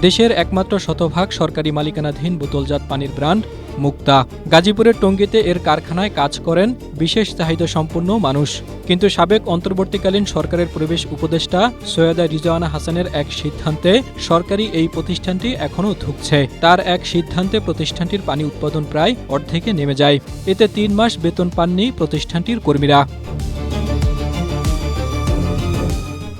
দেশের একমাত্র শতভাগ সরকারি মালিকানাধীন বোতলজাত পানির ব্র্যান্ড মুক্তা। গাজীপুরের টঙ্গীতে এর কারখানায় কাজ করেন বিশেষ চাহিদা সম্পন্ন মানুষ। কিন্তু সাবেক অন্তর্বর্তীকালীন সরকারের পরিবেশ উপদেষ্টা সৈয়দা রিজওয়ানা হাসানের এক সিদ্ধান্তে সরকারি এই প্রতিষ্ঠানটি এখনও ধুঁকছে। তার এক সিদ্ধান্তে প্রতিষ্ঠানটির পানি উৎপাদন প্রায় অর্ধেকে নেমে যায়। এতে ৩ মাস বেতন পাননি প্রতিষ্ঠানটির কর্মীরা।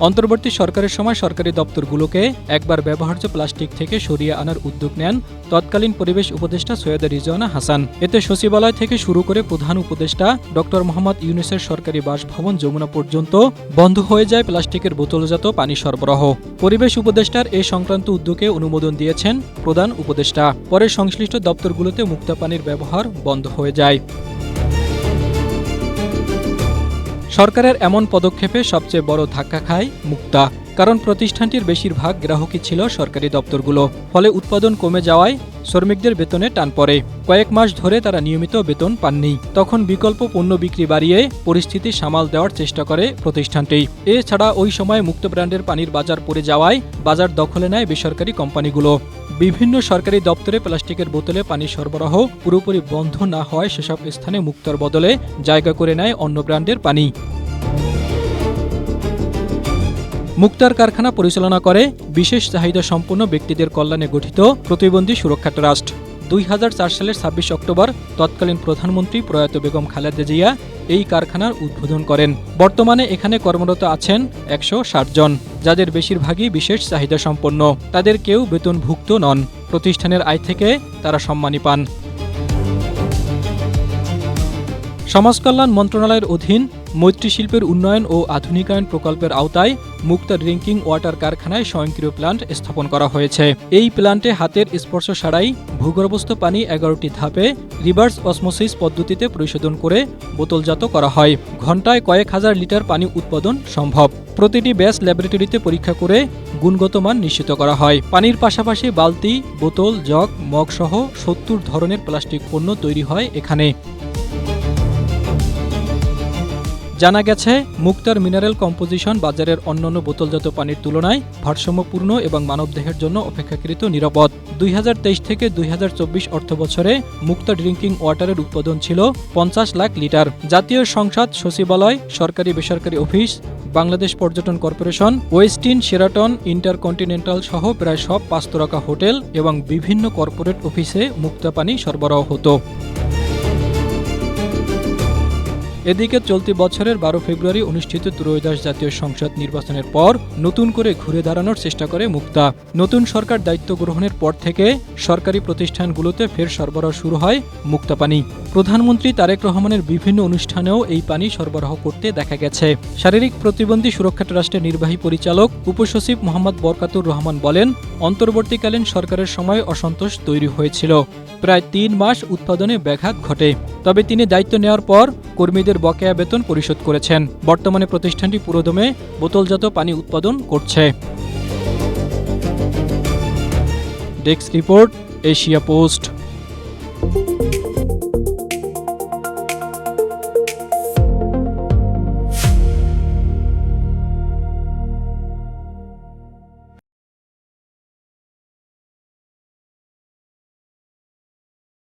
অন্তর্বর্তী সরকারের সময় সরকারি দপ্তরগুলোকে একবার ব্যবহার্য প্লাস্টিক থেকে সরিয়ে আনার উদ্যোগ নেন তৎকালীন পরিবেশ উপদেষ্টা সৈয়দা রিজওয়ানা হাসান। এতে সচিবালয় থেকে শুরু করে প্রধান উপদেষ্টা ড. মোহাম্মদ ইউনূসের সরকারি বাসভবন যমুনা পর্যন্ত বন্ধ হয়ে যায় প্লাস্টিকের বোতলজাত পানি সরবরাহ। পরিবেশ উপদেষ্টার এ সংক্রান্ত উদ্যোগে অনুমোদন দিয়েছেন প্রধান উপদেষ্টা। পরে সংশ্লিষ্ট দপ্তরগুলোতে মুক্তা পানির ব্যবহার বন্ধ হয়ে যায়। সরকারের এমন পদক্ষেপে সবচেয়ে বড় ধাক্কা খায় মুক্তা। কারণ প্রতিষ্ঠানটির বেশিরভাগ গ্রাহকই ছিল সরকারি দপ্তরগুলো। ফলে উৎপাদন কমে যাওয়ায় শ্রমিকদের বেতনে টান পড়ে। কয়েক মাস ধরে তারা নিয়মিত বেতন পাননি। তখন বিকল্প পণ্য বিক্রি বাড়িয়ে পরিস্থিতি সামাল দেওয়ার চেষ্টা করে প্রতিষ্ঠানটি। এছাড়া ওই সময় মুক্ত ব্র্যান্ডের পানির বাজার পড়ে যাওয়ায় বাজার দখলে নেয় বেসরকারি কোম্পানিগুলো। বিভিন্ন সরকারি দপ্তরে প্লাস্টিকের বোতলে পানি সরবরাহ পুরোপুরি বন্ধ না হওয়ায় সেসব স্থানে মুক্তার বদলে জায়গা করে নেয় অন্য ব্র্যান্ডের পানি। মুক্তার কারখানা পরিচালনা করে বিশেষ চাহিদা সম্পন্ন ব্যক্তিদের কল্যাণে গঠিত প্রতিবন্ধী সুরক্ষা ট্রাস্ট। ২০০৪ সালের ২৬ অক্টোবর তৎকালীন প্রধানমন্ত্রী প্রয়াত বেগম খালেদা জিয়া এই কারখানার উদ্বোধন করেন। বর্তমানে এখানে কর্মরত আছেন ১৬০ জন, যাদের বেশিরভাগই বিশেষ চাহিদা সম্পন্ন। তাদের কেউ বেতনভুক্ত নন। প্রতিষ্ঠানের আয় থেকে তারা সম্মানী পান। সমাজকল্যাণ মন্ত্রণালয়ের অধীন মৈত্রী শিল্পের উন্নয়ন ও আধুনিকায়ন প্রকল্পের আওতায় মুক্তা ড্রিঙ্কিং ওয়াটার কারখানায় স্বয়ংক্রিয় প্ল্যান্ট স্থাপন করা হয়েছে। এই প্ল্যান্টে হাতের স্পর্শ ছাড়াই ভূগর্ভস্থ পানি ১১টি ধাপে রিভার্স অসমোসিস পদ্ধতিতে পরিশোধন করে বোতলজাত করা হয়। ঘণ্টায় কয়েক হাজার লিটার পানি উৎপাদন সম্ভব। প্রতিটি ব্যাচ ল্যাবরেটরিতে পরীক্ষা করে গুণগত মান নিশ্চিত করা হয়। পানির পাশাপাশি বালতি, বোতল, জগ, মগ সহ ৭০ ধরনের প্লাস্টিক পণ্য তৈরি হয় এখানে। জানা গেছে, মুক্তার মিনারেল কম্পোজিশন বাজারের অন্যান্য বোতলজাত পানির তুলনায় ভারসাম্যপূর্ণ এবং মানবদেহের জন্য অপেক্ষাকৃত নিরাপদ। ২০২৩ থেকে ২০২৪ অর্থবছরে মুক্তা ড্রিঙ্কিং ওয়াটারের উৎপাদন ছিল ৫০ লাখ লিটার। জাতীয় সংসদ, সচিবালয়, সরকারি বেসরকারি অফিস, বাংলাদেশ পর্যটন কর্পোরেশন, ওয়েস্টিন, শেরাটন, ইন্টারকন্টিনেন্টাল সহ প্রায় সব ৫ তারকা হোটেল এবং বিভিন্ন কর্পোরেট অফিসে মুক্তা পানি সরবরাহ হতো। এদিকে চলতি বছরের ১২ ফেব্রুয়ারি অনুষ্ঠিত ত্রয়োদশ জাতীয় সংসদ নির্বাচনের পর নতুন করে ঘুরে দাঁড়ানোর চেষ্টা করে মুক্তা। নতুন সরকার দায়িত্ব গ্রহণের পর থেকে সরকারি প্রতিষ্ঠানগুলোতে ফের সরবরাহ শুরু হয় মুক্তা পানি। প্রধানমন্ত্রী তারেক রহমানের বিভিন্ন অনুষ্ঠানেও এই পানি সরবরাহ করতে দেখা গেছে। শারীরিক প্রতিবন্ধী সুরক্ষা ট্রাস্টের নির্বাহী পরিচালক উপসচিব মোহাম্মদ বরকাতুর রহমান বলেন, অন্তর্বর্তীকালীন সরকারের সময় অসন্তোষ তৈরি হয়েছিল। প্রায় ৩ মাস উৎপাদনে ব্যাঘাত ঘটে। তবে তিনি দায়িত্ব নেওয়ার পর কর্মীদের বকেয়া বেতন পরিশোধ করেছেন। বর্তমানে প্রতিষ্ঠানটি পুরোদমে বোতলজাত পানি উৎপাদন করছে। Desk report, Asia post.